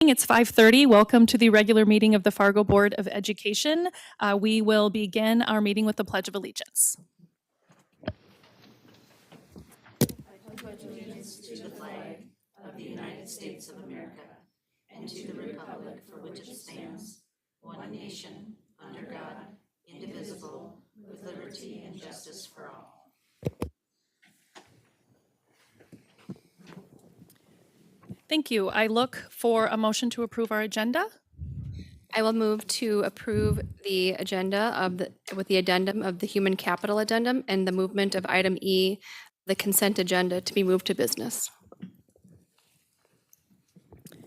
It's 5:30. Welcome to the regular meeting of the Fargo Board of Education. We will begin our meeting with the Pledge of Allegiance. Thank you. I look for a motion to approve our agenda. I will move to approve the agenda with the addendum of the human capital addendum and the movement of item E, the consent agenda, to be moved to business.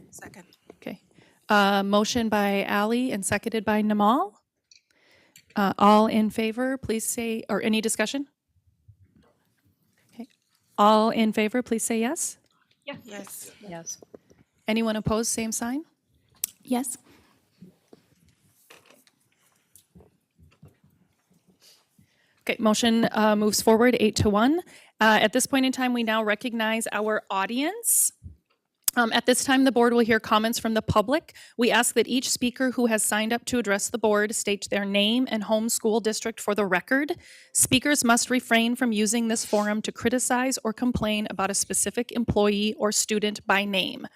Second. Okay. Motion by Ali and seconded by Namal. All in favor, please say, or any discussion? Okay. All in favor, please say yes. Yes. Yes. Anyone opposed, same sign? Yes. Okay, motion moves forward 8-1. At this point in time, we now recognize our audience. At this time, the board will hear comments from the public. We ask that each speaker who has signed up to address the board state their name and home school district for the record. Speakers must refrain from using this forum to criticize or complain about a specific employee or student by name.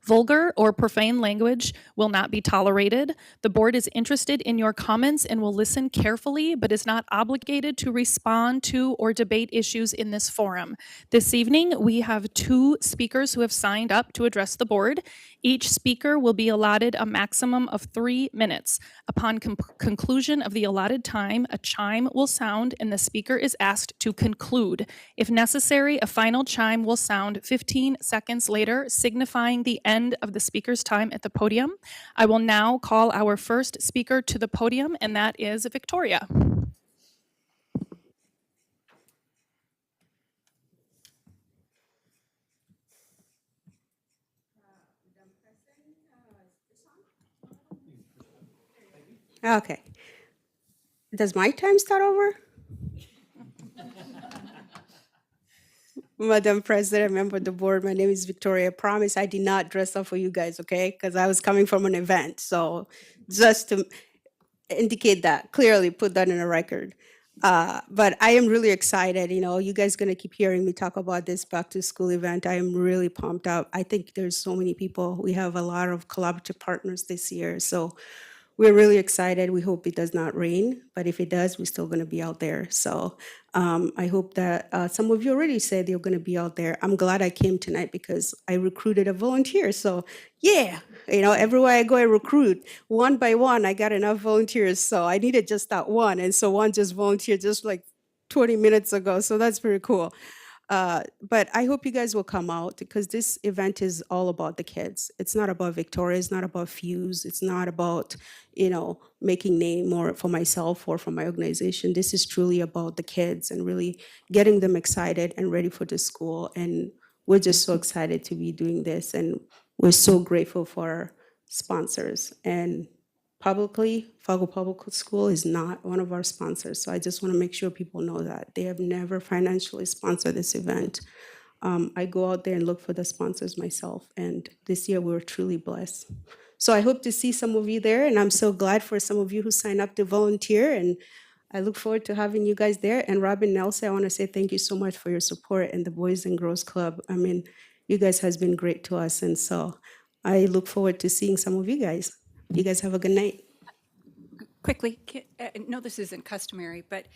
Vulgar or profane language will not be tolerated. The board is interested in your comments and will listen carefully, but is not obligated to respond to or debate issues in this forum. This evening, we have 2 speakers who have signed up to address the board. Each speaker will be allotted a maximum of 3 minutes. Upon conclusion of the allotted time, a chime will sound and the speaker is asked to conclude. If necessary, a final chime will sound 15 seconds later, signifying the end of the speaker's time at the podium. I will now call our first speaker to the podium, and that is Victoria. Okay. Does my time start over? Madam President, member of the board, my name is Victoria. I promise I did not dress up for you guys, okay? Because I was coming from an event. So just to indicate that, clearly put that in a record. But I am really excited. You know, you guys going to keep hearing me talk about this back to school event. I am really pumped up. I think there's so many people. We have a lot of collaborative partners this year. So we're really excited. We hope it does not rain, but if it does, we're still going to be out there. So I hope that some of you already said you're going to be out there. I'm glad I came tonight because I recruited a volunteer. So yeah, you know, everywhere I go, I recruit. One by one, I got enough volunteers. So I needed just that one. And so one just volunteered just like 20 minutes ago. So that's pretty cool. But I hope you guys will come out because this event is all about the kids. It's not about Victoria. It's not about Fuse. It's not about, you know, making name or for myself or for my organization. This is truly about the kids and really getting them excited and ready for the school. And we're just so excited to be doing this. And we're so grateful for our sponsors. And publicly, Fargo Public School is not one of our sponsors. So I just want to make sure people know that. They have never financially sponsored this event. I go out there and look for the sponsors myself. And this year we were truly blessed. So I hope to see some of you there. And I'm so glad for some of you who signed up to volunteer. And I look forward to having you guys there. And Robin Nelson, I want to say thank you so much for your support and the Boys and Girls Club. I mean, you guys has been great to us. And so I look forward to seeing some of you guys. You guys have a good night. Quickly, no, this isn't customary, but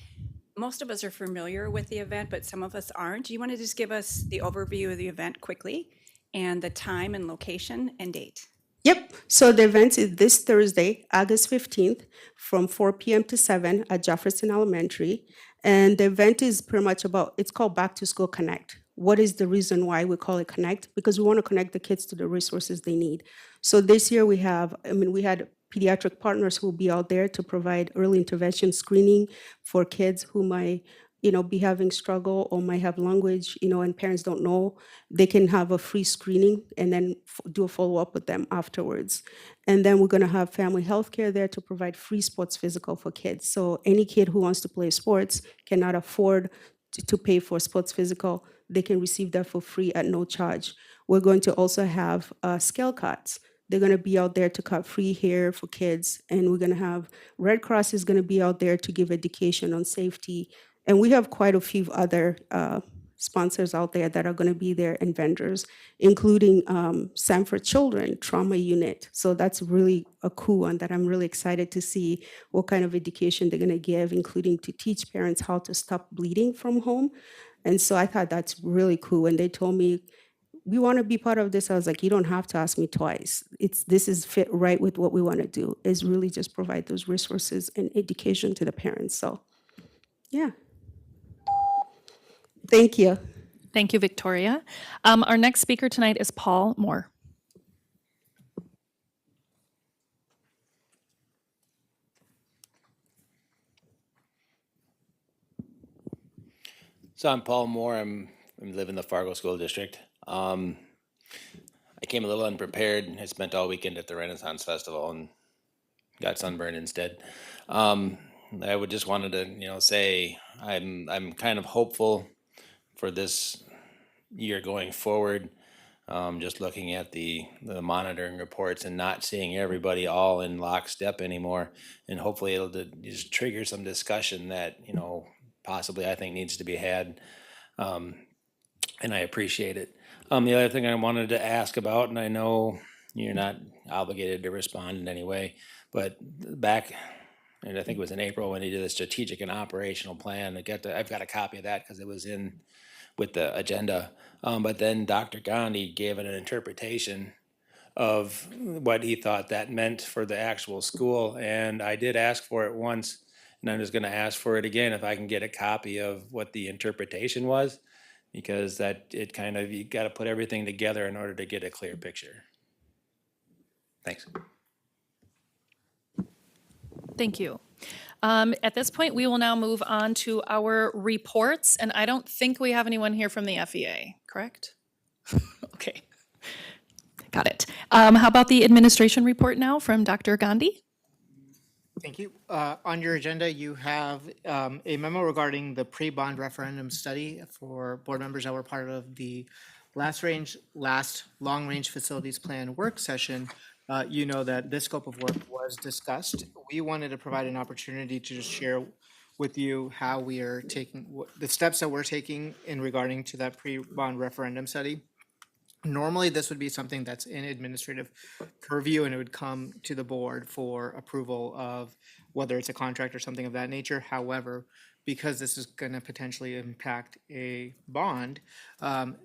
most of us are familiar with the event, but some of us aren't. Do you want to just give us the overview of the event quickly and the time and location and date? Yep. So the event is this Thursday, August 15th, from 4 p.m. to 7 at Jefferson Elementary. And the event is pretty much about, it's called Back to School Connect. What is the reason why we call it Connect? Because we want to connect the kids to the resources they need. So this year we had pediatric partners who will be out there to provide early intervention screening for kids who might, you know, be having struggle or might have language, you know, and parents don't know. They can have a free screening and then do a follow-up with them afterwards. And then we're going to have family health care there to provide free sports physical for kids. So any kid who wants to play sports cannot afford to pay for sports physical, they can receive that for free at no charge. We're going to also have scale cards They're going to be out there to cut free hair for kids. And we're going to have Red Cross is going to be out there to give education on safety. And we have quite a few other sponsors out there that are going to be there and vendors, including Sanford Children Trauma Unit. So that's really a cool one that I'm really excited to see what kind of education they're going to give, including to teach parents how to stop bleeding from home. And so I thought that's really cool. When they told me, we want to be part of this, I was like, you don't have to ask me twice. This is fit right with what we want to do, is really just provide those resources and education to the parents. So yeah. Thank you. Thank you, Victoria. Our next speaker tonight is Paul Moore. So I'm Paul Moore. I live in the Fargo School District. I came a little unprepared. I spent all weekend at the Renaissance Festival and got sunburned instead. I would just wanted to, say I'm kind of hopeful for this year going forward. Just looking at the monitoring reports and not seeing everybody all in lockstep anymore, and hopefully it'll just trigger some discussion that possibly I think needs to be had, and I appreciate it. The other thing I wanted to ask about, and I know you're not obligated to respond in any way, but back, and I think it was in April when he did the strategic and operational plan. I've got a copy of that because it was in with the agenda. But then Dr. Gandhi gave it an interpretation of what he thought that meant for the actual school. And I did ask for it once, and I'm just going to ask for it again if I can get a copy of what the interpretation was, because you got to put everything together in order to get a clear picture. Thanks. Thank you. At this point, we will now move on to our reports, and I don't think we have anyone here from the FEA, correct? Okay, got it. How about the administration report now from Dr. Gandhi? Thank you. On your agenda, you have a memo regarding the pre-bond referendum study for board members that were part of the last long-range facilities plan work session. You know that this scope of work was discussed. We wanted to provide an opportunity to just share with you how we are taking, the steps that we're taking in regarding to that pre-bond referendum study. Normally, this would be something that's in administrative purview, and it would come to the board for approval of whether it's a contract or something of that nature. However, because this is going to potentially impact a bond,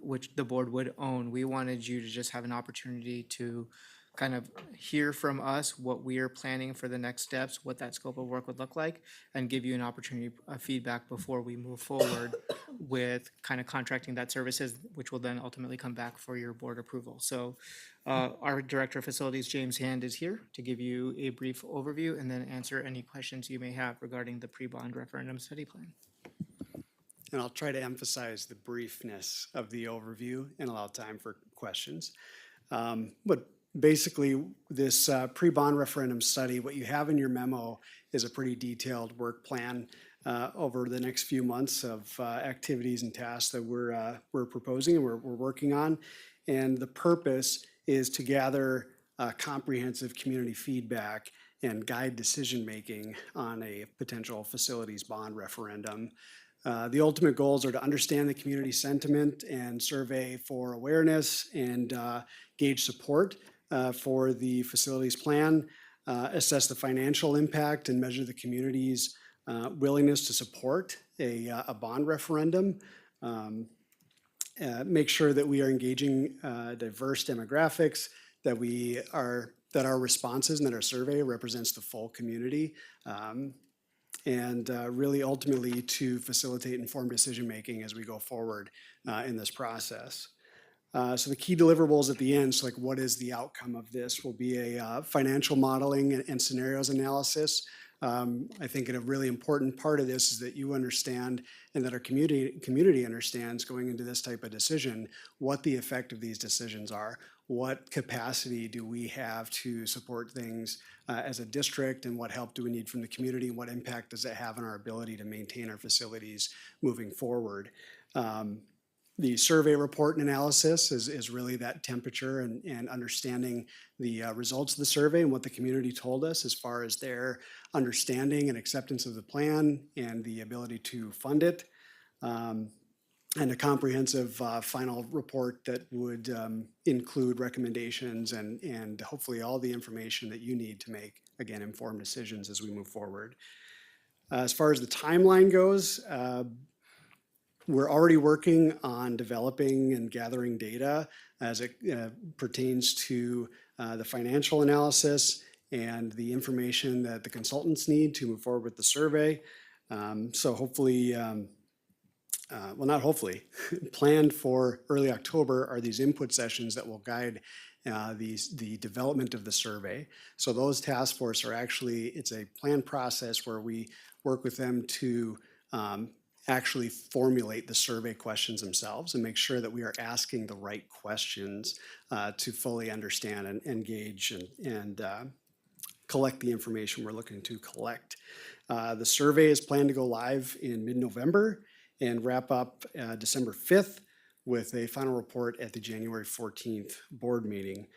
which the board would own, we wanted you to just have an opportunity to kind of hear from us what we are planning for the next steps, what that scope of work would look like, and give you an opportunity of feedback before we move forward with kind of contracting that services, which will then ultimately come back for your board approval. So our Director of Facilities, James Hand, is here to give you a brief overview and then answer any questions you may have regarding the pre-bond referendum study plan. And I'll try to emphasize the briefness of the overview and allow time for questions. But basically, this pre-bond referendum study, what you have in your memo is a pretty detailed work plan over the next few months of activities and tasks that we're proposing and we're working on. And the purpose is to gather comprehensive community feedback and guide decision-making on a potential facilities bond referendum. The ultimate goals are to understand the community sentiment and survey for awareness and gauge support for the facilities plan, assess the financial impact and measure the community's willingness to support a bond referendum, make sure that we are engaging diverse demographics, that our responses and that our survey represents the full community, and really ultimately to facilitate informed decision-making as we go forward in this process. So the key deliverables at the end, so like what is the outcome of this, will be a financial modeling and scenarios analysis. I think a really important part of this is that you understand and that our community understands going into this type of decision what the effect of these decisions are. What capacity do we have to support things as a district, and what help do we need from the community, and what impact does it have on our ability to maintain our facilities moving forward? The survey report and analysis is really that temperature and understanding the results of the survey and what the community told us as far as their understanding and acceptance of the plan and the ability to fund it. And a comprehensive final report that would include recommendations and hopefully all the information that you need to make, again, informed decisions as we move forward. As far as the timeline goes, we're already working on developing and gathering data as it pertains to the financial analysis and the information that the consultants need to move forward with the survey. So hopefully, well, not hopefully, planned for early October are these input sessions that will guide the development of the survey. So those task force are actually, it's a planned process where we work with them to actually formulate the survey questions themselves and make sure that we are asking the right questions to fully understand and engage and collect the information we're looking to collect. The survey is planned to go live in mid-November and wrap up December 5th with a final report at the January 14th board meeting.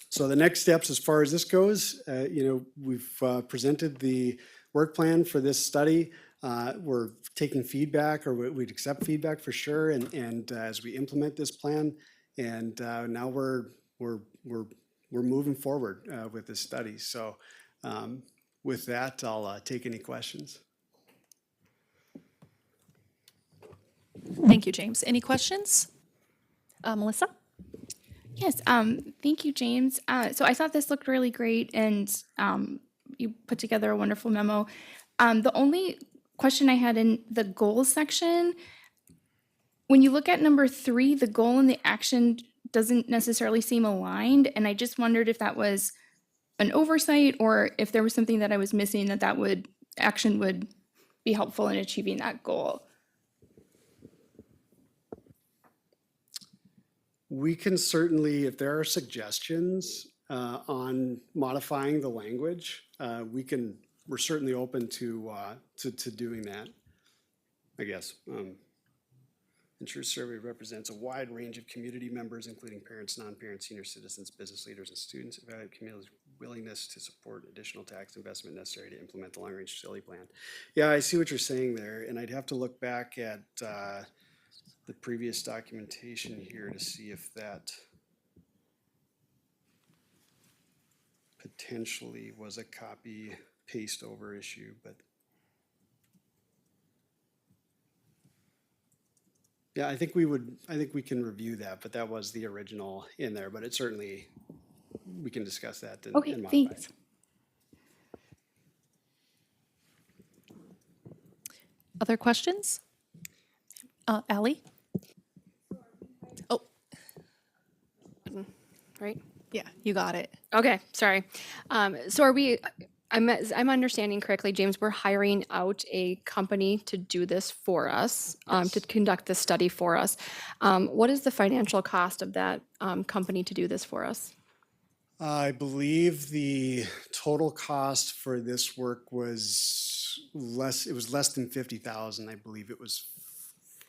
So the next steps as far as this goes, we've presented the work plan for this study. We're taking feedback, or we'd accept feedback for sure, and as we implement this plan, and now we're moving forward with this study. So with that, I'll take any questions. Thank you, James. Any questions? Melissa? Yes, thank you, James. So I thought this looked really great, and you put together a wonderful memo. The only question I had in the goals section, when you look at number 3, the goal and the action doesn't necessarily seem aligned, and I just wondered if that was an oversight or if there was something that I was missing that action would be helpful in achieving that goal. We can certainly, if there are suggestions on modifying the language, we're certainly open to doing that, I guess. Ensure survey represents a wide range of community members, including parents, non-parents, senior citizens, business leaders, and students. Evaluate community's willingness to support additional tax investment necessary to implement the long-range facility plan. Yeah, I see what you're saying there, and I'd have to look back at the previous documentation here to see if that potentially was a copy paste over issue, but yeah, I think we can review that, but that was the original in there, but it certainly, we can discuss that and Okay, modify thanks. it. Other questions? Ally? Oh, Right? yeah, you got it. Okay, sorry. So are we, I'm understanding correctly, James, we're hiring out a company to do this for us, to conduct this study for us. What is the financial cost of that company to do this for us? I believe the total cost for this work was less than 50,000. I believe it was,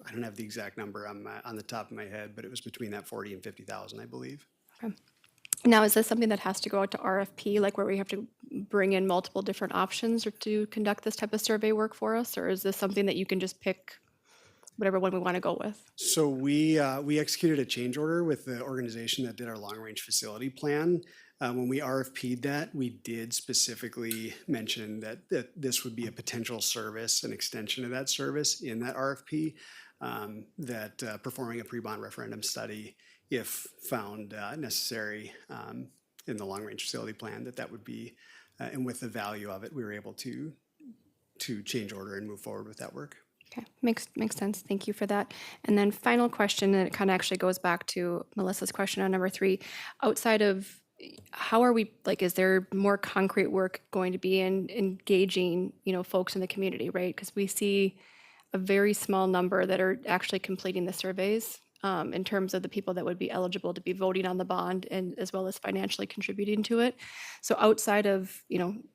I don't have the exact number on the top of my head, but it was between that 40 and 50,000, I believe. Okay. Now, is this something that has to go out to RFP, like where we have to bring in multiple different options or to conduct this type of survey work for us? Or is this something that you can just pick whatever one we want to go with? So we executed a change order with the organization that did our long-range facility plan. When we RFP'd that, we did specifically mention that this would be a potential service, an extension of that service in that RFP, that performing a pre-bond referendum study, if found necessary in the long-range facility plan, that would be, and with the value of it, we were able to change order and move forward with that work. Okay, makes sense. Thank you for that. And then final question, and it kind of actually goes back to Melissa's question on number 3. Outside of, how are we, like, is there more concrete work going to be in engaging, folks in the community, right? Because we see a very small number that are actually completing the surveys. in terms of the people that would be eligible to be voting on the bond and as well as financially contributing to it. So outside of,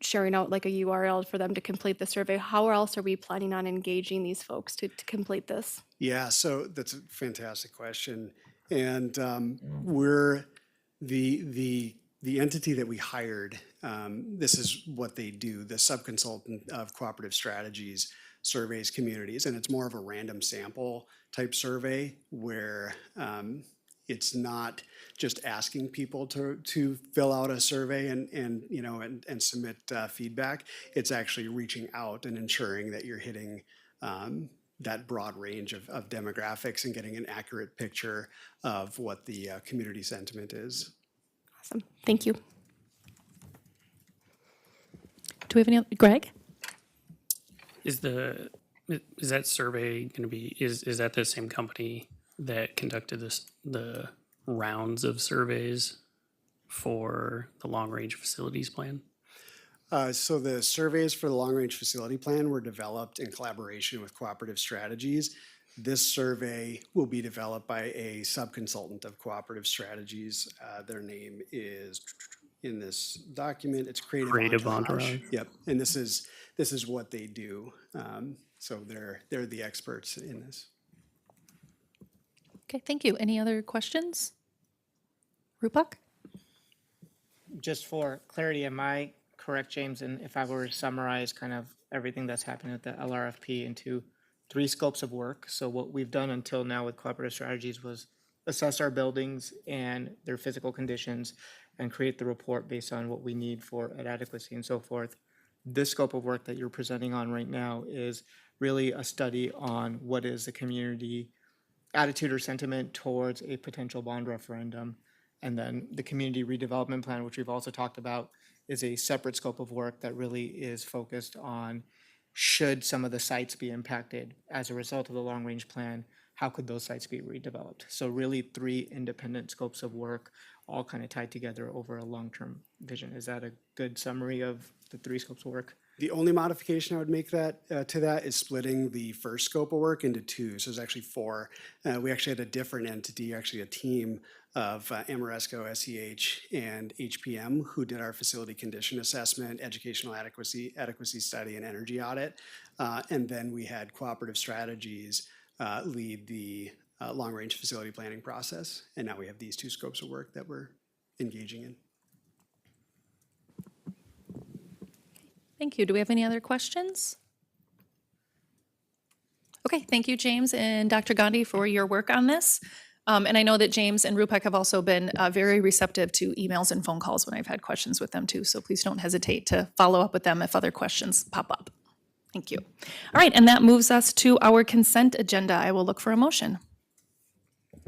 sharing out like a URL for them to complete the survey, how else are we planning on engaging these folks to complete this? Yeah, so that's a fantastic question. And we're the entity that we hired, this is what they do, the subconsultant of cooperative strategies surveys communities, and it's more of a random sample type survey where it's not just asking people to fill out a survey and submit feedback. It's actually reaching out and ensuring that you're hitting that broad range of demographics and getting an accurate picture of what the community sentiment is. Awesome. Thank you. Do we have any, Greg? Is that survey going to be, is that the same company that conducted the rounds of surveys for the long-range facilities plan? So the surveys for the long-range facility plan were developed in collaboration with Cooperative Strategies. This survey will be developed by a subconsultant of Cooperative Strategies. Their name is in this document. It's Creative Entourage. Yep, and this is what they do. So they're the experts in this. Okay, thank you. Any other questions? Rupak? Just for clarity, am I correct, James? And if I were to summarize kind of everything that's happened at the LRFP into 3 scopes of work. So what we've done until now with Cooperative Strategies was assess our buildings and their physical conditions and create the report based on what we need for adequacy and so forth. This scope of work that you're presenting on right now is really a study on what is the community attitude or sentiment towards a potential bond referendum. And then the community redevelopment plan, which we've also talked about, is a separate scope of work that really is focused on should some of the sites be impacted as a result of the long-range plan, how could those sites be redeveloped? So really 3 independent scopes of work all kind of tied together over a long-term vision. Is that a good summary of the 3 scopes of work? The only modification I would make to that is splitting the first scope of work into 2. So there's actually 4. We actually had a different entity, actually a team of Amoresco, SEH, and HPM who did our facility condition assessment, educational adequacy study, and energy audit. And then we had Cooperative Strategies lead the long-range facility planning process. And now we have these 2 scopes of work that we're engaging in. Thank you. Do we have any other questions? Okay, thank you, James and Dr. Gandhi, for your work on this. And I know that James and Rupak have also been very receptive to emails and phone calls when I've had questions with them too. So please don't hesitate to follow up with them if other questions pop up. Thank you. All right, and that moves us to our consent agenda. I will look for a motion.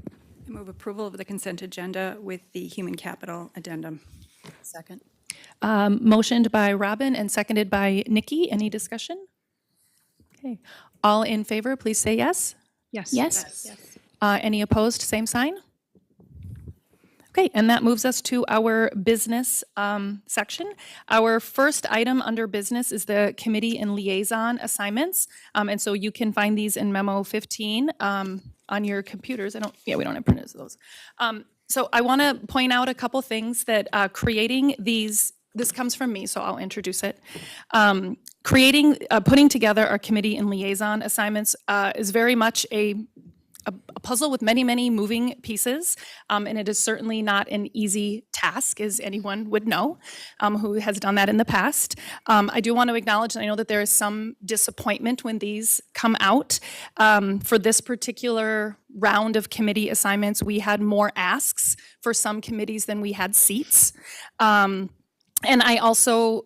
I move approval of the consent agenda with the human capital addendum. Second. Motioned by Robin and seconded by Nikki. Any discussion? Okay. All in favor, please say yes. Yes. Yes? Any opposed, same sign? Okay, and that moves us to our business section. Our first item under business is the committee and liaison assignments. And so you can find these in memo 15 on your computers. We don't have printers of those. So I want to point out a couple things that creating these, this comes from me, so I'll introduce it. Putting together our committee and liaison assignments is very much a puzzle with many, many moving pieces, and it is certainly not an easy task, as anyone would know who has done that in the past. I do want to acknowledge, and I know that there is some disappointment when these come out. For this particular round of committee assignments, we had more asks for some committees than we had seats. And I also,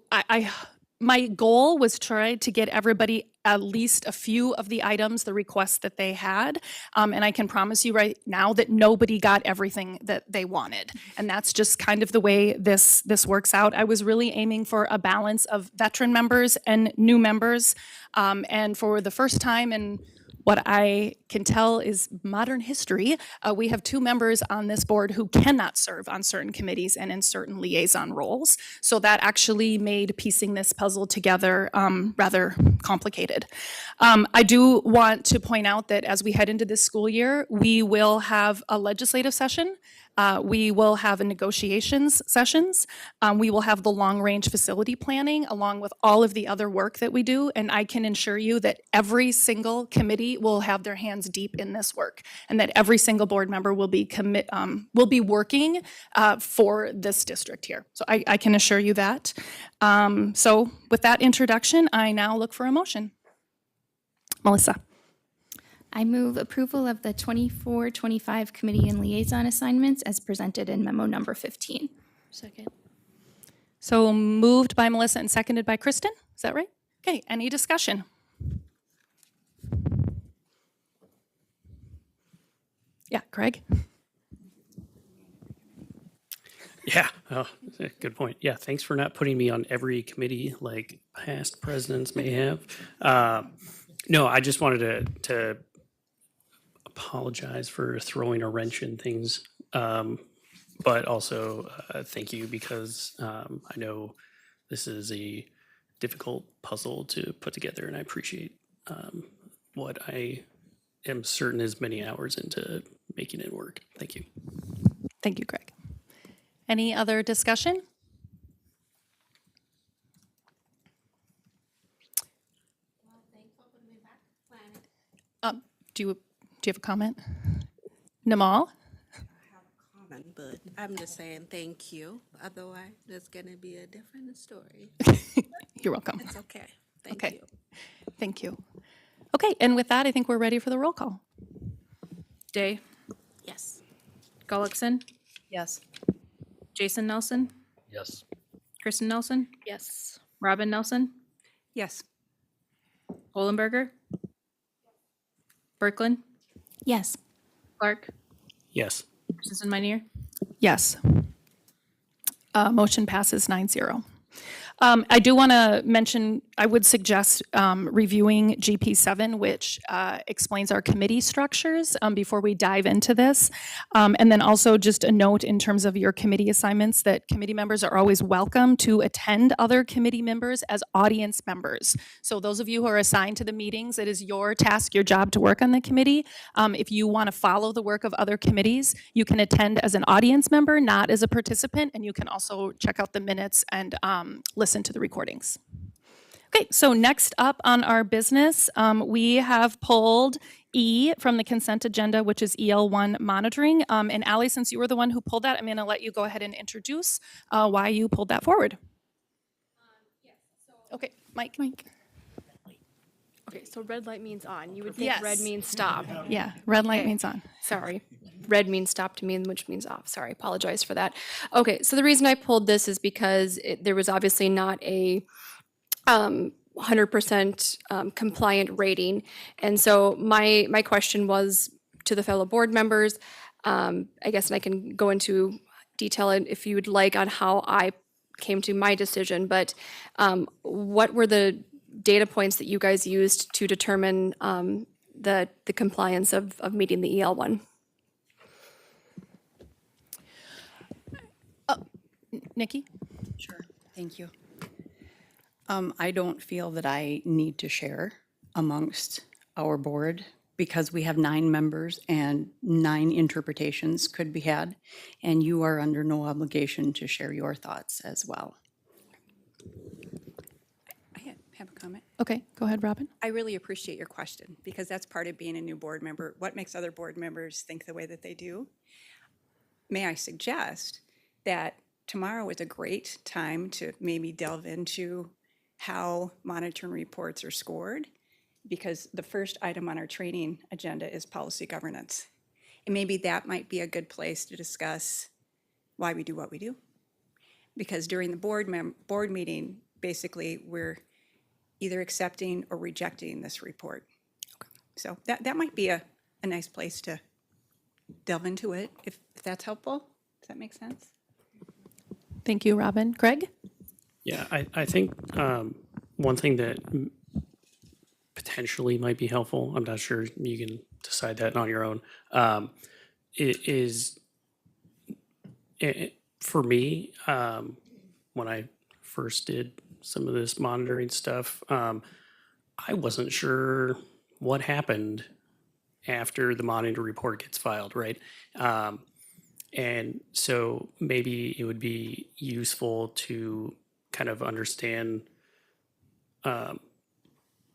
my goal was try to get everybody at least a few of the items, the requests that they had. And I can promise you right now that nobody got everything that they wanted. And that's just kind of the way this works out. I was really aiming for a balance of veteran members and new members. And for the first time in what I can tell is modern history. We have two members on this board who cannot serve on certain committees and in certain liaison roles. So that actually made piecing this puzzle together rather complicated. I do want to point out that as we head into this school year, we will have a legislative session. We will have a negotiations sessions. We will have the long-range facility planning along with all of the other work that we do. And I can assure you that every single committee will have their hands deep in this work, and that every single board member will be working for this district here. So I can assure you that. So with that introduction, I now look for a motion. Melissa. I move approval of the 24-25 committee and liaison assignments as presented in memo number 15. Second. So moved by Melissa and seconded by Kristen, is that right? Okay, any discussion? Yeah, Craig? Yeah, oh, good point. Yeah, thanks for not putting me on every committee like past presidents may have. No, I just wanted to apologize for throwing a wrench in things, but also thank you because I know this is a difficult puzzle to put together, and I appreciate what I am certain is many hours into making it work. Thank you. Thank you, Craig. Any other discussion? Do you have a comment? Namal? Comment, but I'm just saying thank you. Otherwise, there's gonna be a different story. You're welcome. It's okay. Thank Okay. you. Thank you. Okay, and with that, I think we're ready for the roll call. Day, Yes. Gullickson, Yes. Jason Nelson, Yes. Kristen Nelson, Yes. Robin Nelson, Yes. Holenberger, Berkland, Yes. Clark, Yes. Christensen Meinier. Yes. Motion passes 9-0. I do want to mention, I would suggest reviewing GP7, which explains our committee structures before we dive into this. And then also just a note in terms of your committee assignments that committee members are always welcome to attend other committee members as audience members. So those of you who are assigned to the meetings, it is your task, your job to work on the committee. If you want to follow the work of other committees, you can attend as an audience member, not as a participant, and you can also check out the minutes and listen to the recordings. Okay, so next up on our business, we have pulled E from the consent agenda, which is EL1 monitoring. And Allie, since you were the one who pulled that, I'm going to let you go ahead and introduce why you pulled that forward. Okay, Mike. Okay, so red light means on. You would think red Yes. means stop. Yeah, red light means on. Sorry. Red means stop to me, which means off. Sorry, apologize for that. Okay, so the reason I pulled this is because there was obviously not a 100% compliant rating. And so my question was to the fellow board members, I guess, and I can go into detail if you would like on how I came to my decision, but what were the data points that you guys used to determine the compliance of meeting the EL1? Nikki? Sure, thank you. I don't feel that I need to share amongst our board because we have 9 members and 9 interpretations could be had, and you are under no obligation to share your thoughts as well. I have a comment. Okay, go ahead, Robin. I really appreciate your question because that's part of being a new board member. What makes other board members think the way that they do? May I suggest that tomorrow is a great time to maybe delve into how monitoring reports are scored, because the first item on our training agenda is policy governance. And maybe that might be a good place to discuss why we do what we do. Because during the board meeting, basically, we're either accepting or rejecting this report. So that might be a nice place to delve into it, if that's helpful. Does that make sense? Thank you, Robin. Greg? Yeah, I think one thing that potentially might be helpful, I'm not sure, you can decide that on your own, it is, for me, when I first did some of this monitoring stuff, I wasn't sure what happened after the monitoring report gets filed, right? And so maybe it would be useful to kind of understand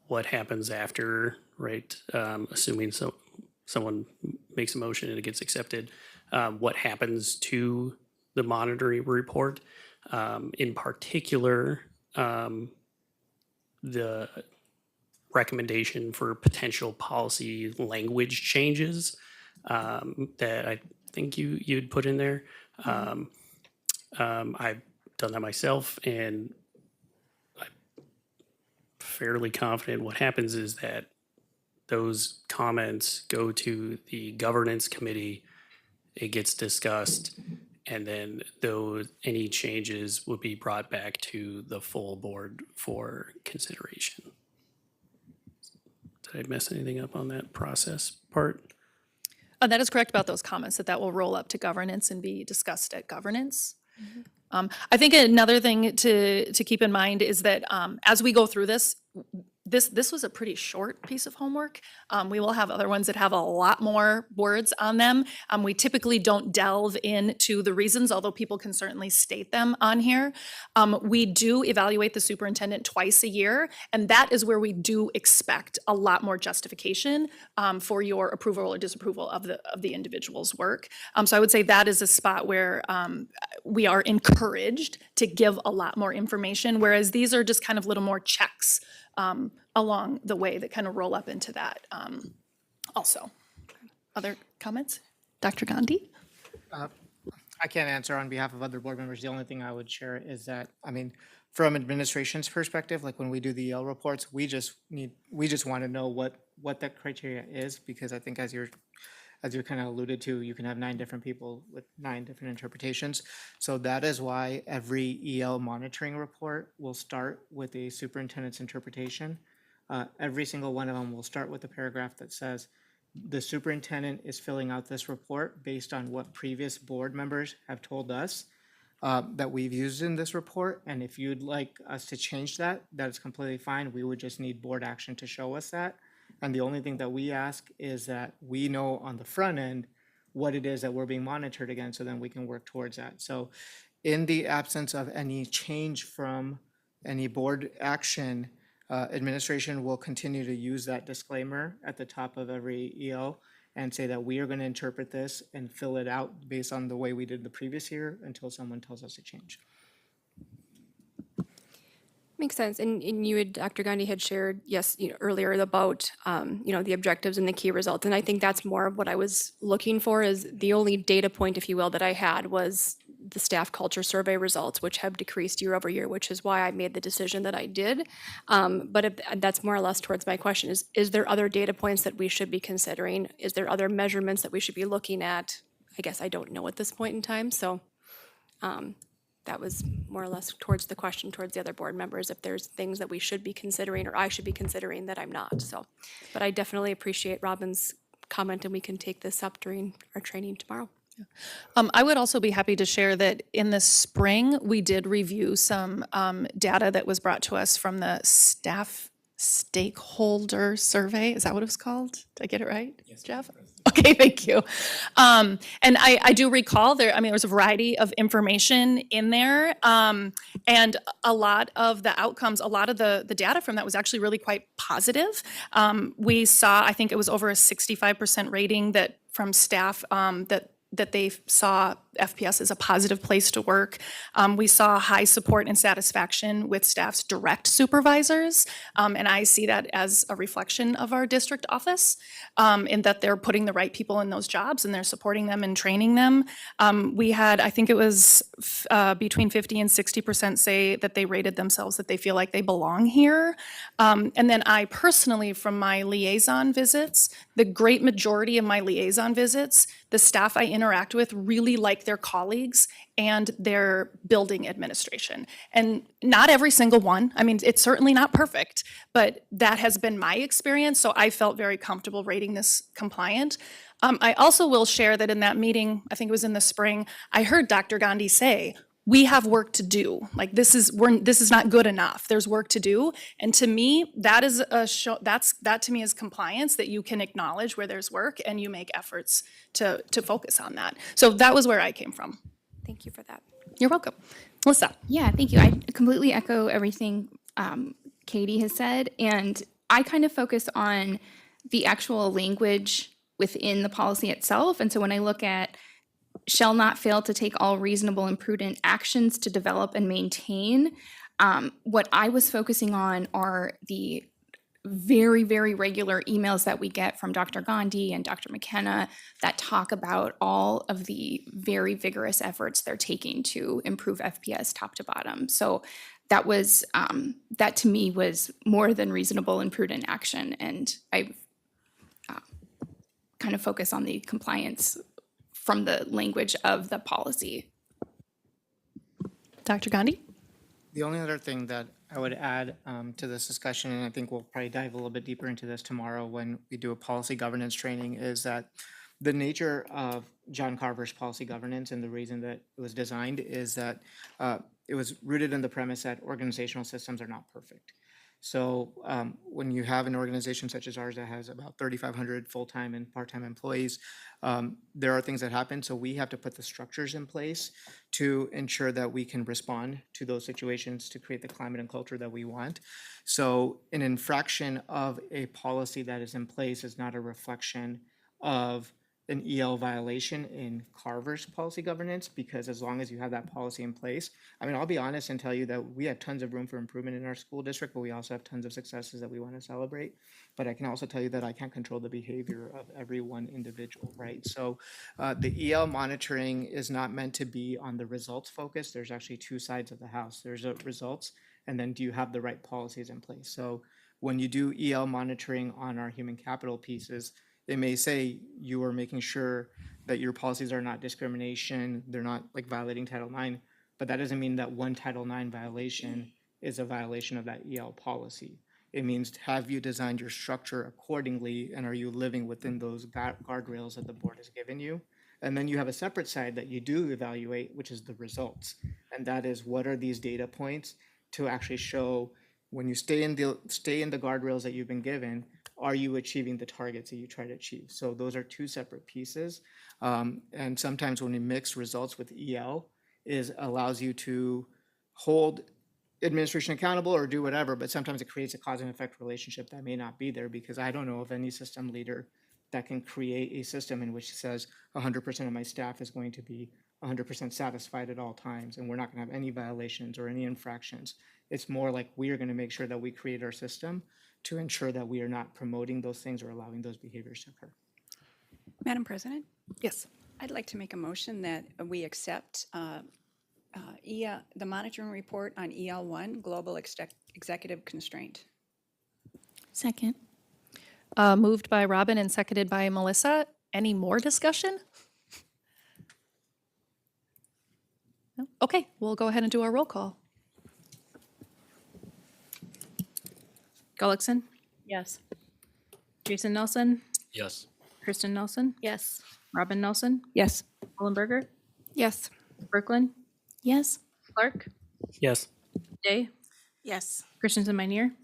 what happens after, right? Assuming someone makes a motion and it gets accepted, what happens to the monitoring report? In particular, the recommendation for potential policy language changes that I think you'd put in there. I've done that myself, and I'm fairly confident what happens is that those comments go to the governance committee, it gets discussed, and then any changes would be brought back to the full board for consideration. Did I mess anything up on that process part? That is correct about those comments, that will roll up to governance and be discussed at governance. I think another thing to keep in mind is that as we go through this was a pretty short piece of homework. We will have other ones that have a lot more words on them. We typically don't delve into the reasons, although people can certainly state them on here. We do evaluate the superintendent twice a year, and that is where we do expect a lot more justification for your approval or disapproval of the individual's work. So I would say that is a spot where we are encouraged to give a lot more information, whereas these are just kind of little more checks along the way that kind of roll up into that also. Other comments? Dr. Gandhi? I can't answer on behalf of other board members. The only thing I would share is that, I mean, from administration's perspective, like when we do the EL reports, we just want to know what that criteria is, because I think as you're kind of alluded to, you can have 9 different people with 9 different interpretations. So that is why every EL monitoring report will start with a superintendent's interpretation. Every single one of them will start with a paragraph that says, the superintendent is filling out this report based on what previous board members have told us that we've used in this report. And if you'd like us to change that, that's completely fine. We would just need board action to show us that. And the only thing that we ask is that we know on the front end what it is that we're being monitored against, so then we can work towards that. So in the absence of any change from any board action, administration will continue to use that disclaimer at the top of every EO and say that we are going to interpret this and fill it out based on the way we did the previous year until someone tells us to change. Makes sense. And you had, Dr. Gandhi had shared, earlier about, the objectives and the key results. And I think that's more of what I was looking for. Is the only data point, if you will, that I had was the staff culture survey results, which have decreased year over year, which is why I made the decision that I did. But that's more or less towards my question is there other data points that we should be considering? Is there other measurements that we should be looking at? I guess I don't know at this point in time. So that was more or less towards the question towards the other board members, if there's things that we should be considering or I should be considering that I'm not. So, but I definitely appreciate Robin's comment, and we can take this up during our training tomorrow. I would also be happy to share that in the spring, we did review some data that was brought to us from the staff stakeholder survey. Is that what it was called? Did I get it right, yes, Jeff? Okay, thank you. And I do recall there was a variety of information in there. And a lot of the outcomes, a lot of the data from that was actually really quite positive. We saw, I think it was over a 65% rating that from staff that they saw FPS as a positive place to work. We saw high support and satisfaction with staff's direct supervisors, and I see that as a reflection of our district office, in that they're putting the right people in those jobs and they're supporting them and training them. We had, I think it was between 50 and 60% say that they rated themselves that they feel like they belong here. And then I personally, from my liaison visits, the great majority of my liaison visits, the staff I interact with really like their colleagues and their building administration. And not every single one, I mean, it's certainly not perfect, but that has been my experience, so I felt very comfortable rating this compliant. I also will share that in that meeting, I think it was in the spring, I heard Dr. Gandhi say, we have work to do. Like this is not good enough. There's work to do. And to me, that is that to me is compliance, that you can acknowledge where there's work and you make efforts to focus on that. So that was where I came from. Thank you for that. You're welcome. Melissa. Yeah, thank you. I completely echo everything Katie has said, and I kind of focus on the actual language within the policy itself. And so when I look at shall not fail to take all reasonable and prudent actions to develop and maintain, what I was focusing on are the very, very regular emails that we get from Dr. Gandhi and Dr. McKenna that talk about all of the very vigorous efforts they're taking to improve FPS top to bottom. So that was, that to me was more than reasonable and prudent action. And I kind of focus on the compliance from the language of the policy. Dr. Gandhi? The only other thing that I would add to this discussion, and I think we'll probably dive a little bit deeper into this tomorrow when we do a policy governance training, is that the nature of John Carver's policy governance and the reason that it was designed is that it was rooted in the premise that organizational systems are not perfect. So when you have an organization such as ours that has about 3,500 full-time and part-time employees, there are things that happen. So we have to put the structures in place to ensure that we can respond to those situations to create the climate and culture that we want. So an infraction of a policy that is in place is not a reflection of an EL violation in Carver's policy governance, because as long as you have that policy in place, I mean, I'll be honest and tell you that we have tons of room for improvement in our school district, but we also have tons of successes that we want to celebrate. But I can also tell you that I can't control the behavior of every one individual, right? So the EL monitoring is not meant to be on the results focus. There's actually two sides of the house. There's results, and then do you have the right policies in place? So when you do EL monitoring on our human capital pieces, they may say you are making sure that your policies are not discrimination, they're not like violating Title IX, but that doesn't mean that one Title IX violation is a violation of that EL policy. It means, have you designed your structure accordingly, and are you living within those guardrails that the board has given you? And then you have a separate side that you do evaluate, which is the results. And that is, what are these data points to actually show when you stay in the guardrails that you've been given, are you achieving the targets that you try to achieve? So those are two separate pieces. And sometimes when you mix results with EL, allows you to hold administration accountable or do whatever, but sometimes it creates a cause and effect relationship that may not be there, because I don't know of any system leader that can create a system in which says 100% of my staff is going to be 100% satisfied at all times, and we're not going to have any violations or any infractions. It's more like we are going to make sure that we create our system to ensure that we are not promoting those things or allowing those behaviors to occur. Madam President, Yes. I'd like to make a motion that we accept the monitoring report on EL1, Global Executive Constraint. Second. Moved by Robin and seconded by Melissa. Any more discussion? No? Okay, we'll go ahead and do our roll call. Gullickson, Yes. Jason Nelson, Yes. Kristen Nelson, Yes. Robin Nelson, Yes. Hollenberger, Yes. Brooklyn, Yes. Clark, Yes. Day, Yes. Christensen Meinier.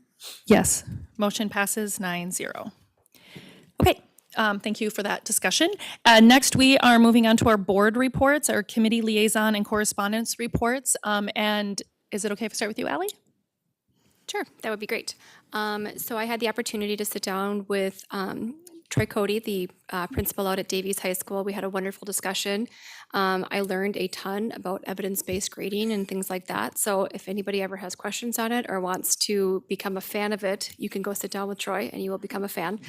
Yes. Motion passes 9-0. Okay, thank you for that discussion. Next, we are moving on to our board reports, our committee liaison and correspondence reports. And is it okay if I start with you, Allie? Sure, that would be great. So I had the opportunity to sit down with Troy Cody, the principal out at Davies High School. We had a wonderful discussion. I learned a ton about evidence-based grading and things like that. So if anybody ever has questions on it or wants to become a fan of it, you can go sit down with Troy and you will become a fan.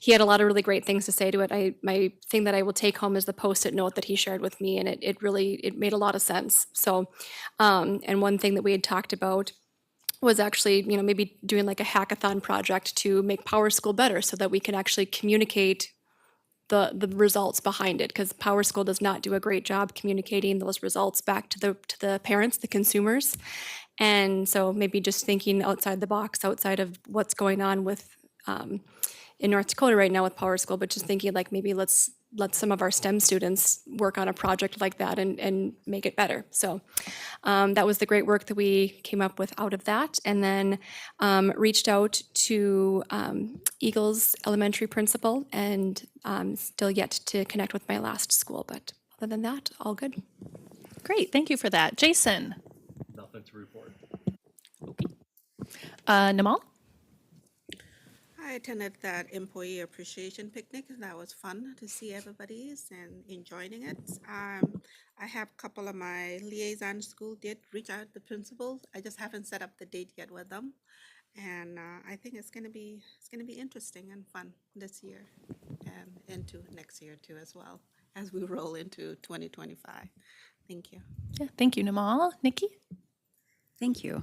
He had a lot of really great things to say to it. My thing that I will take home is the Post-it note that he shared with me, and it really made a lot of sense. So, and one thing that we had talked about was actually, maybe doing like a hackathon project to make Power School better so that we can actually communicate the results behind it, because Power School does not do a great job communicating those results back to the parents, the consumers. And so maybe just thinking outside the box, outside of what's going on with in North Dakota right now with Power School, but just thinking like maybe let's let some of our STEM students work on a project like that and make it better. So that was the great work that we came up with out of that. And then reached out to Eagles Elementary principal, and still yet to connect with my last school. But other than that, all good. Great, thank you for that. Jason? Nothing to report. Namal? I attended that employee appreciation picnic, and that was fun to see everybody's and enjoying it. I have a couple of my liaison school did reach out to principals. I just haven't set up the date yet with them, and I think it's gonna be interesting and fun this year and into next year too as well as we roll into 2025. Thank you. Yeah, thank you, Namal. Nikki? Thank you.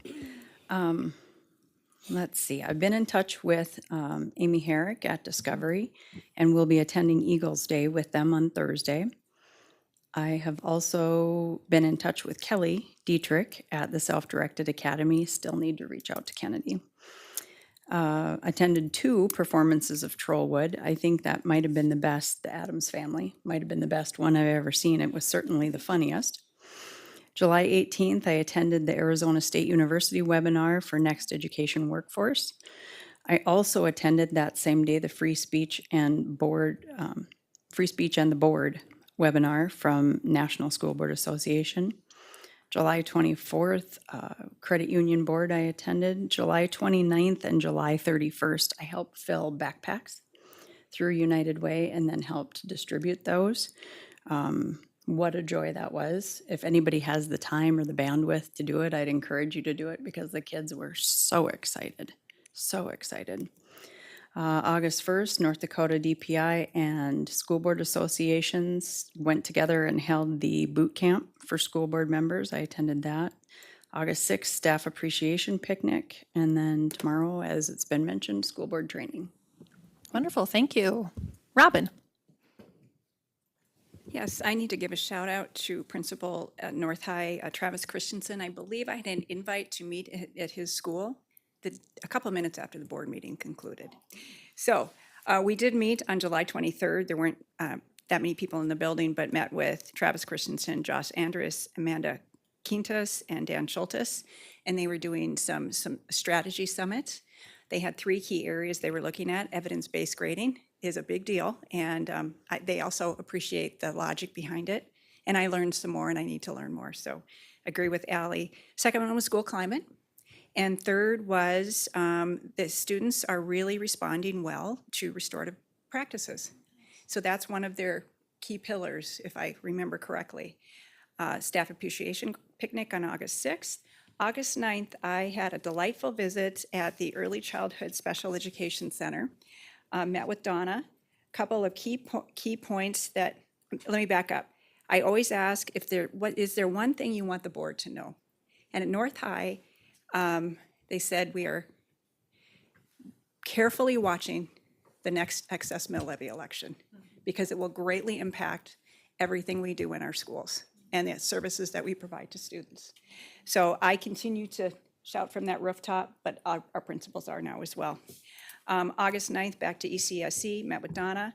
Let's see, I've been in touch with Amy Herrick at Discovery, and we'll be attending Eagles Day with them on Thursday. I have also been in touch with Kelly Dietrich at the Self-Directed Academy. Still need to reach out to Kennedy. Attended 2 performances of Trollwood. I think that might have been the best. The Addams Family might have been the best one I've ever seen. It was certainly the funniest. July 18th, I attended the Arizona State University webinar for Next Education Workforce. I also attended that same day the Free Speech and the Board webinar from National School Board Association. July 24th, Credit Union Board I attended. July 29th and July 31st, I helped fill backpacks through United Way and then helped distribute those. What a joy that was. If anybody has the time or the bandwidth to do it, I'd encourage you to do it because the kids were so excited, so excited. August 1st, North Dakota DPI and school board associations went together and held the boot camp for school board members. I attended that. August 6th, staff appreciation picnic. And then tomorrow, as it's been mentioned, school board training. Wonderful, thank you. Robin? Yes, I need to give a shout out to Principal at North High, Travis Christensen. I believe I had an invite to meet at his school a couple of minutes after the board meeting concluded. So we did meet on July 23rd. There weren't that many people in the building, but met with Travis Christensen, Josh Andrus, Amanda Quintas, and Dan Schultes, and they were doing some strategy summit. They had 3 key areas they were looking at. Evidence-based grading is a big deal, and they also appreciate the logic behind it. And I learned some more, and I need to learn more, so agree with Ally. Second one was school climate. And third was the students are really responding well to restorative practices. So that's one of their key pillars, if I remember correctly. Staff appreciation picnic on August 6th. August 9th, I had a delightful visit at the Early Childhood Special Education Center. Met with Donna. Couple of key points that, let me back up. I always ask if what is there one thing you want the board to know? And at North High, they said we are carefully watching the next excess mill levy election because it will greatly impact everything we do in our schools and the services that we provide to students. So I continue to shout from that rooftop, but our principals are now as well. August 9th, back to ECSC, met with Donna.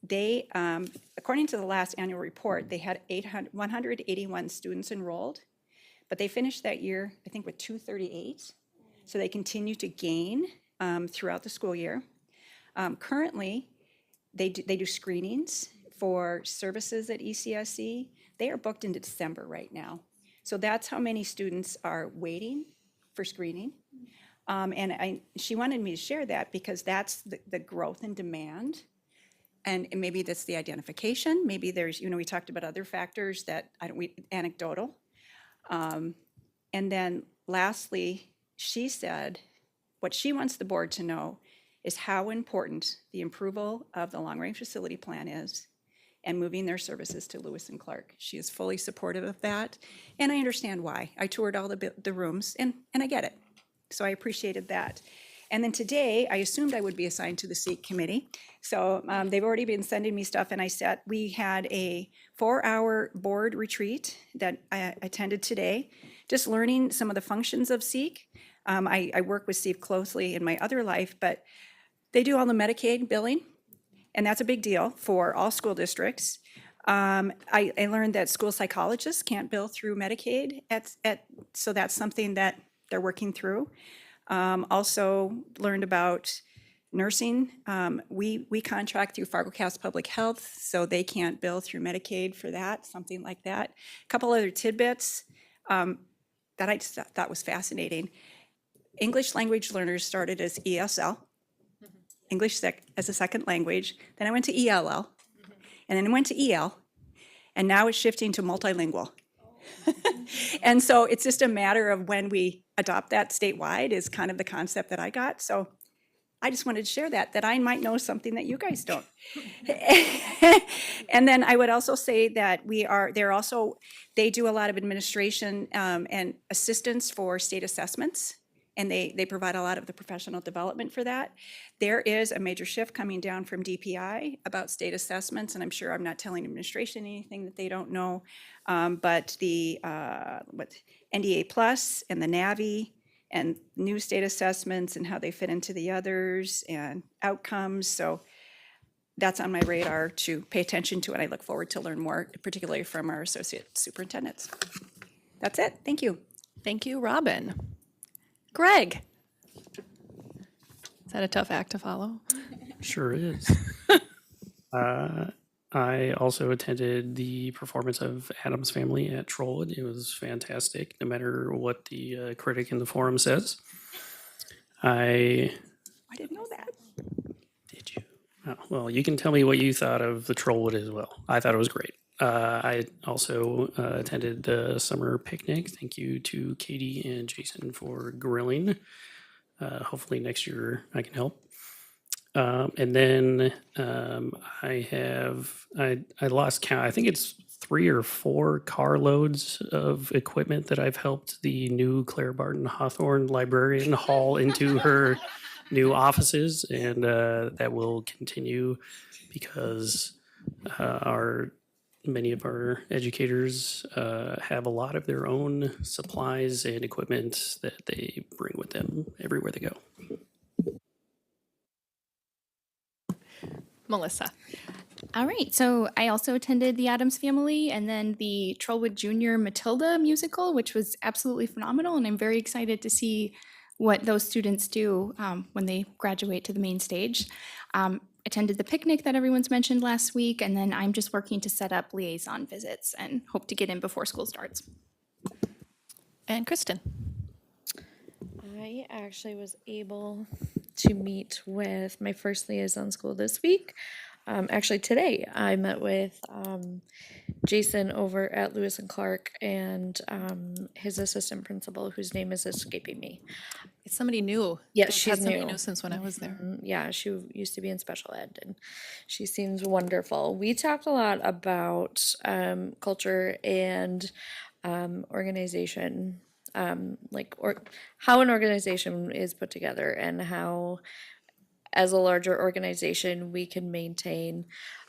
They, according to the last annual report, they had 181 students enrolled, but they finished that year, I think, with 238. So they continue to gain throughout the school year. Currently, they do screenings for services at ECSC. They are booked into December right now. So that's how many students are waiting for screening. And she wanted me to share that because that's the growth in demand. And maybe that's the identification. Maybe there's, we talked about other factors that anecdotal. And then lastly, she said, what she wants the board to know is how important the approval of the long-range facility plan is and moving their services to Lewis and Clark. She is fully supportive of that, and I understand why. I toured all the rooms, and I get it. So I appreciated that. And then today, I assumed I would be assigned to the SEEK committee. So they've already been sending me stuff, and we had a 4-hour board retreat that I attended today, just learning some of the functions of SEEK. I work with SEEK closely in my other life, but they do all the Medicaid billing, and that's a big deal for all school districts. I learned that school psychologists can't bill through Medicaid, so that's something that they're working through. Also learned about nursing. We contract through Fargo Public Health, so they can't bill through Medicaid for that, something like that. A couple other tidbits that I just thought was fascinating. English language learners started as ESL, English as a second language. Then I went to ELL, and then I went to EL, and now it's shifting to multilingual. And so it's just a matter of when we adopt that statewide is kind of the concept that I got. So I just wanted to share that I might know something that you guys don't. And then I would also say that they do a lot of administration and assistance for state assessments, and they provide a lot of the professional development for that. There is a major shift coming down from DPI about state assessments, and I'm sure I'm not telling administration anything that they don't know, but the NDA Plus and the NAVI and new state assessments and how they fit into the others and outcomes. So that's on my radar to pay attention to, and I look forward to learn more, particularly from our associate superintendents. That's it. Thank you. Thank you, Robin. Greg? Is that a tough act to follow? Sure is. I also attended the performance of Addams Family at Trollwood. It was fantastic, no matter what the critic in the forum says. I didn't know that. Did you? Oh, well, you can tell me what you thought of the Trollwood as well. I thought it was great. I also attended the summer picnic. Thank you to Katie and Jason for grilling. Hopefully next year I can help. And then I lost count. I think it's 3 or 4 carloads of equipment that I've helped the new Claire Barton Hawthorne librarian haul into her new offices, and that will continue because many of our educators have a lot of their own supplies and equipment that they bring with them everywhere they go. Melissa? All right, so I also attended the Addams Family and then the Trollwood Junior Matilda musical, which was absolutely phenomenal, and I'm very excited to see what those students do when they graduate to the main stage. Attended the picnic that everyone's mentioned last week, and then I'm just working to set up liaison visits and hope to get in before school starts. And Kristen? I actually was able to meet with my first liaison school this week. Actually, today I met with Jason over at Lewis and Clark and his assistant principal, whose name is escaping me. It's somebody new. Yeah, I've she's had somebody new. new since when I was there. Yeah, she used to be in special ed, and she seems wonderful. We talked a lot about culture and organization, how an organization is put together and how, as a larger organization, we can maintain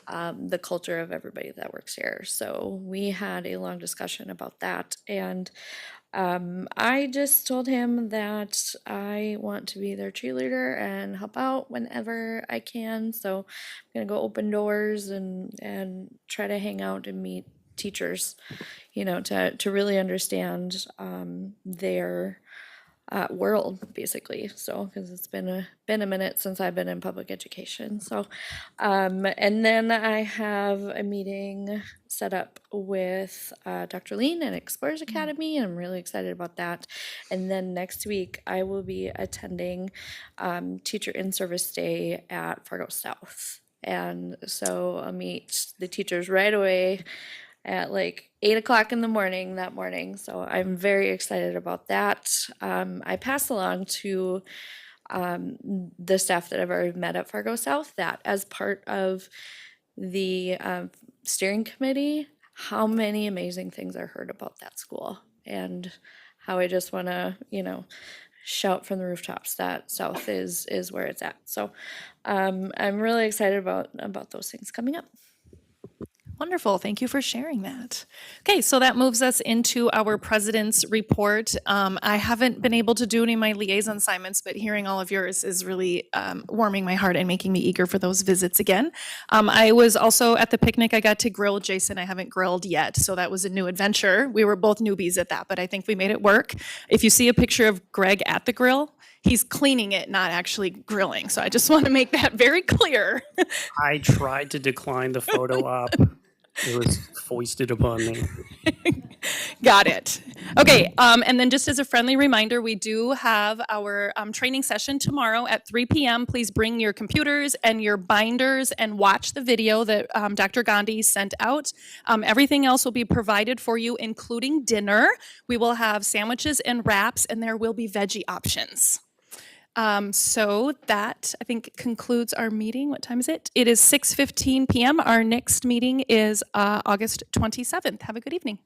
the culture of everybody that works here. So we had a long discussion about that, and I just told him that I want to be their cheerleader and help out whenever I can. So I'm gonna go open doors and try to hang out and meet teachers, to really understand their world, basically. So, because it's been a minute since I've been in public education. So, and then I have a meeting set up with Dr. Lean and Explorers Academy, and I'm really excited about that. And then next week I will be attending Teacher in Service Day at Fargo South, and so I'll meet the teachers right away at like 8 o'clock in the morning that morning. So I'm very excited about that. I passed along to the staff that I've already met at Fargo South that as part of the steering committee, how many amazing things I heard about that school, and how I just want to, shout from the rooftops that South is where it's at. So I'm really excited about those things coming up. Wonderful. Thank you for sharing that. Okay, so that moves us into our president's report. I haven't been able to do any of my liaison assignments, but hearing all of yours is really warming my heart and making me eager for those visits again. I was also at the picnic. I got to grill Jason. I haven't grilled yet, so that was a new adventure. We were both newbies at that, but I think we made it work. If you see a picture of Greg at the grill, he's cleaning it, not actually grilling. So I just want to make that very clear. I tried to decline the photo op. It was foisted upon me. Got it. Okay, and then just as a friendly reminder, we do have our training session tomorrow at 3 p.m. Please bring your computers and your binders and watch the video that Dr. Gandhi sent out. Everything else will be provided for you, including dinner. We will have sandwiches and wraps, and there will be veggie options. So that, I think, concludes our meeting. What time is it? It is 6:15 p.m. Our next meeting is August 27th. Have a good evening.